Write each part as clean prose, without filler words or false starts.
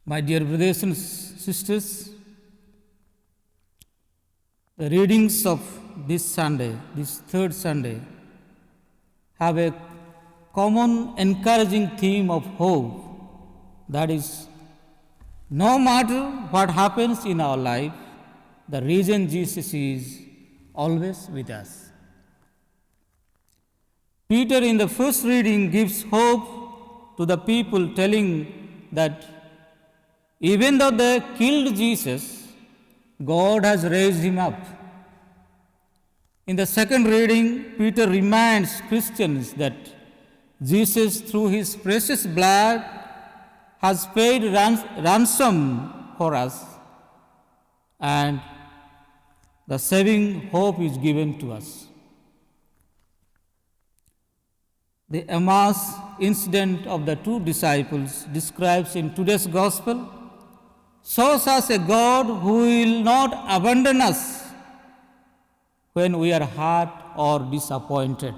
My dear brothers and sisters, the readings of this Sunday, this third Sunday, have a common encouraging theme of hope. That is, no matter what happens in our life, the reason Jesus is always with us. Peter, in the first reading, gives hope to the people, telling that even though they killed Jesus, God has raised him up. In the second reading, Peter reminds Christians that Jesus, through his precious blood, has paid ransom for us, and the saving hope is given to us. The Emmaus incident of the two disciples described in today's Gospel shows us a God who will not abandon us when we are hurt or disappointed.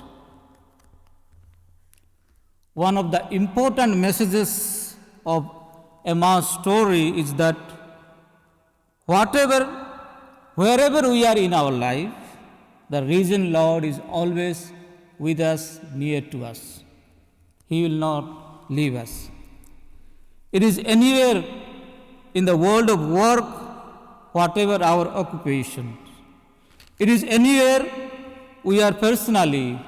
One of the important messages of Emmaus story is that wherever we are in our life, the risen Lord is always with us, near to us. He will not leave us. It is anywhere in the world of work, whatever our occupation. It is anywhere we are personally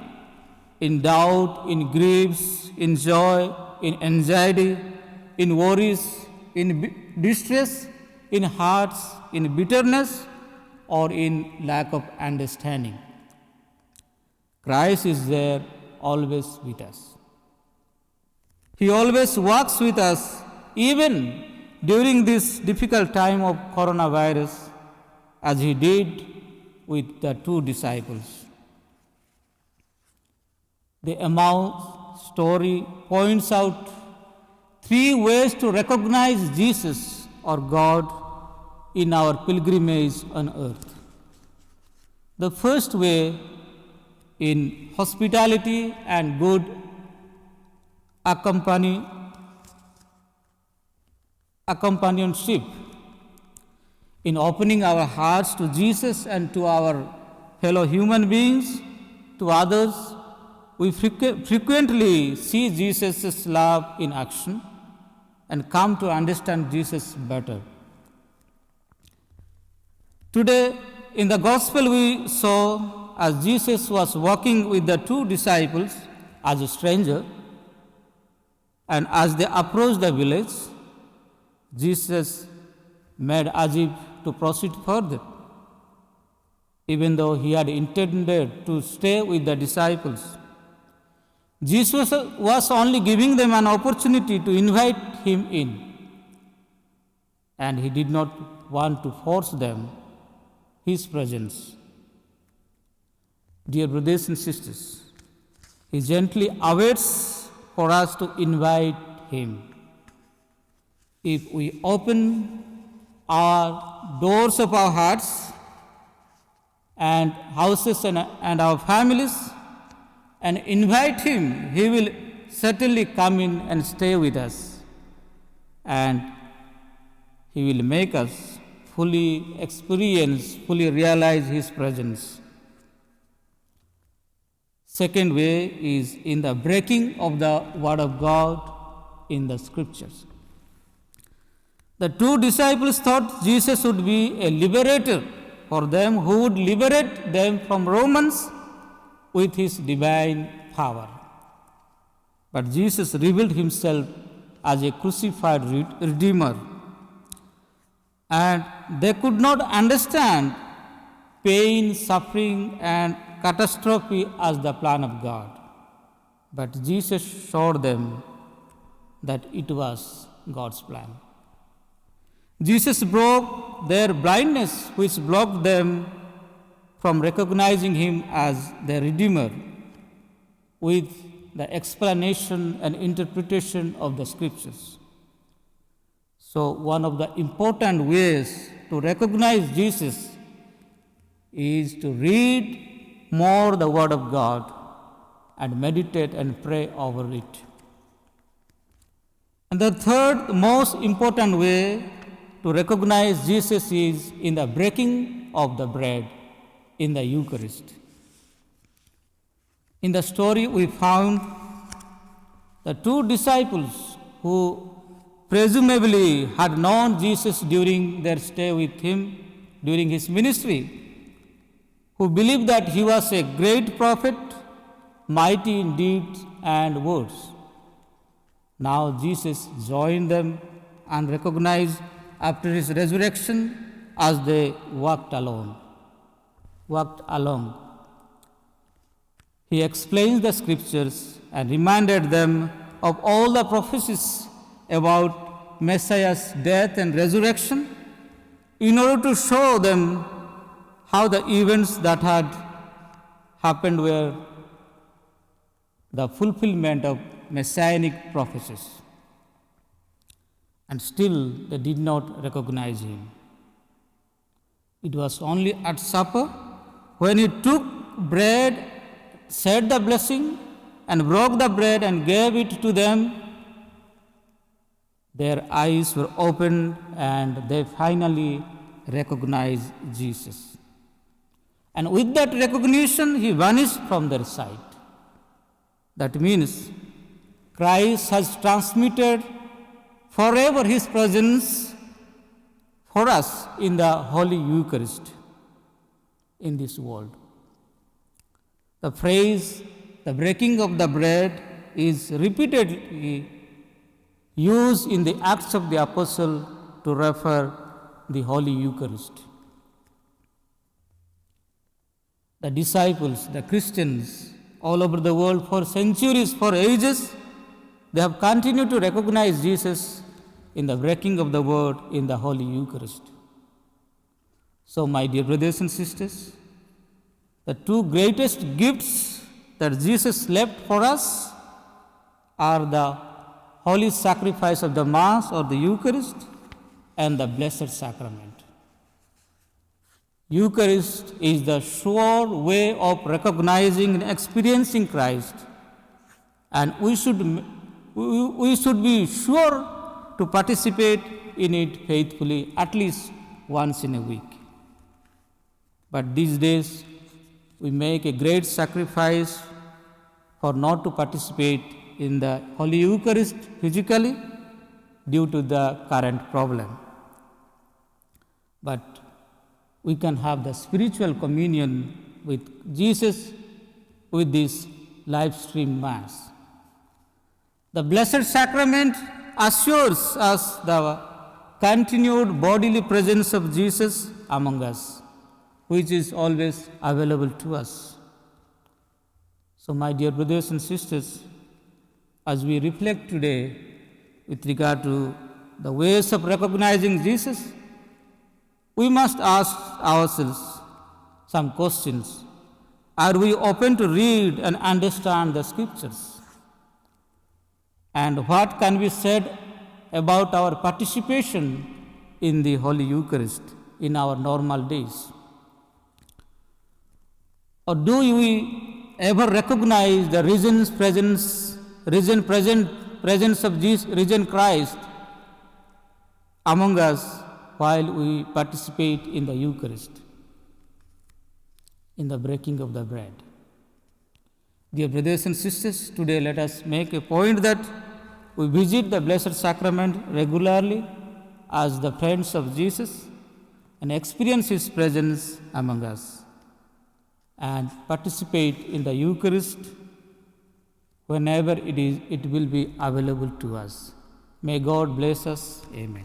in doubt, in griefs, in joy, in anxiety, in worries, in distress, in hearts, in bitterness, or in lack of understanding. Christ is there always with us. He always walks with us, even during this difficult time of coronavirus, as he did with the two disciples. The Emmaus story points out three ways to recognize Jesus or God in our pilgrimage on earth. The first way, in hospitality and good companionship, in opening our hearts to Jesus and to our fellow human beings, to others. We frequently see Jesus' love in action and come to understand Jesus better. Today, in the Gospel, we saw as Jesus was walking with the two disciples as a stranger, and as they approached the village, Jesus made as if to proceed further, even though he had intended to stay with the disciples. Jesus was only giving them an opportunity to invite him in, and he did not want to force them his presence. Dear brothers and sisters, he gently awaits for us to invite him. If we open our doors of our hearts and houses and our families and invite him, he will certainly come in and stay with us, and he will make us fully experience, fully realize his presence. Second way is in the breaking of the word of God in the scriptures. The two disciples thought Jesus would be a liberator for them, who would liberate them from Romans with his divine power. But Jesus revealed himself as a crucified Redeemer, and they could not understand pain, suffering, and catastrophe as the plan of God. But Jesus showed them that it was God's plan. Jesus broke their blindness, which blocked them from recognizing him as their Redeemer, with the explanation and interpretation of the scriptures. So, one of the important ways to recognize Jesus is to read more the Word of God and meditate and pray over it. And the third most important way to recognize Jesus is in the breaking of the bread in the Eucharist. In the story, we found the two disciples who presumably had known Jesus during their stay with him during his ministry, who believed that he was a great prophet, mighty in deeds and words. Now Jesus joined them and recognized after his resurrection as they walked along. He explained the scriptures and reminded them of all the prophecies about Messiah's death and resurrection in order to show them how the events that had happened were the fulfillment of messianic prophecies. And still they did not recognize him. It was only at supper when he took bread, said the blessing, and broke the bread and gave it to them, their eyes were opened and they finally recognized Jesus. And with that recognition, he vanished from their sight. That means Christ has transmitted forever his presence for us in the Holy Eucharist in this world. The phrase, the breaking of the bread, is repeatedly used in the Acts of the Apostle to refer the Holy Eucharist. The disciples, the Christians all over the world for centuries, for ages, they have continued to recognize Jesus in the breaking of the word in the Holy Eucharist. So, my dear brothers and sisters, the two greatest gifts that Jesus left for us are the holy sacrifice of the Mass or the Eucharist and the Blessed Sacrament. Eucharist is the sure way of recognizing and experiencing Christ, and we should be sure to participate in it faithfully at least once in a week. But these days, we make a great sacrifice for not to participate in the Holy Eucharist physically due to the current problem. But we can have the spiritual communion with Jesus with this live stream Mass. The Blessed Sacrament assures us the continued bodily presence of Jesus among us, which is always available to us. So, my dear brothers and sisters, as we reflect today with regard to the ways of recognizing Jesus, we must ask ourselves some questions. Are we open to read and understand the scriptures? And what can be said about our participation in the Holy Eucharist in our normal days? Or do we ever recognize the presence of Jesus, risen Christ among us while we participate in the Eucharist, in the breaking of the bread? Dear brothers and sisters, today let us make a point that we visit the Blessed Sacrament regularly as the friends of Jesus and experience His presence among us, and participate in the Eucharist whenever it will be available to us. May God bless us. Amen.